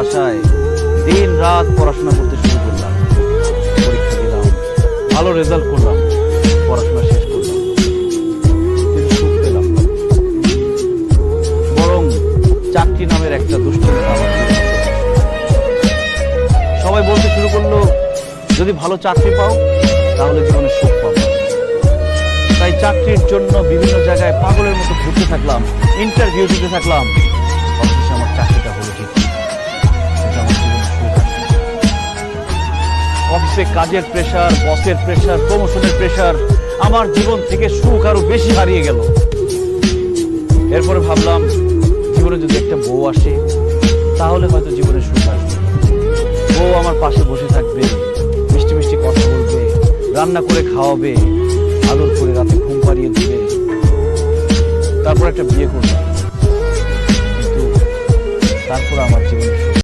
আশায় দিন রাত পড়াশোনা করতে শুরু করলাম, পরীক্ষা দিলাম, ভালো রেজাল্ট করলাম, পড়াশোনা শেষ করলাম, কিন্তু সুখ পেলাম না। বরং চাকরি নামের একটা দুশ্চিন্তা আমার জীবনে চলে আসলো। সবাই বলতে শুরু করলো, যদি ভালো চাকরি পাও তাহলে জীবনে সুখ পাবো। তাই চাকরির জন্য বিভিন্ন জায়গায় পাগলের মতো ঘুরতে থাকলাম, ইন্টারভিউ দিতে থাকলাম। অবশেষে আমার চাকরিটা হলো ঠিক, কিন্তু আমার জীবনে সুখ আসলো। অফিসে কাজের প্রেশার, বসের প্রেশার, প্রমোশনের প্রেশার, আমার জীবন থেকে সুখ আরো বেশি হারিয়ে গেল। এরপরে ভাবলাম, জীবনে যদি একটা বউ আসে তাহলে হয়তো জীবনে সুখ আসবে। বউ আমার পাশে বসে থাকবে, মিষ্টি মিষ্টি কথা বলবে, রান্না করে খাওয়াবে, আদর করে রাতে ঘুম পাড়িয়ে দিবে। তারপর একটা বিয়ে করলাম, কিন্তু তারপর আমার জীবনে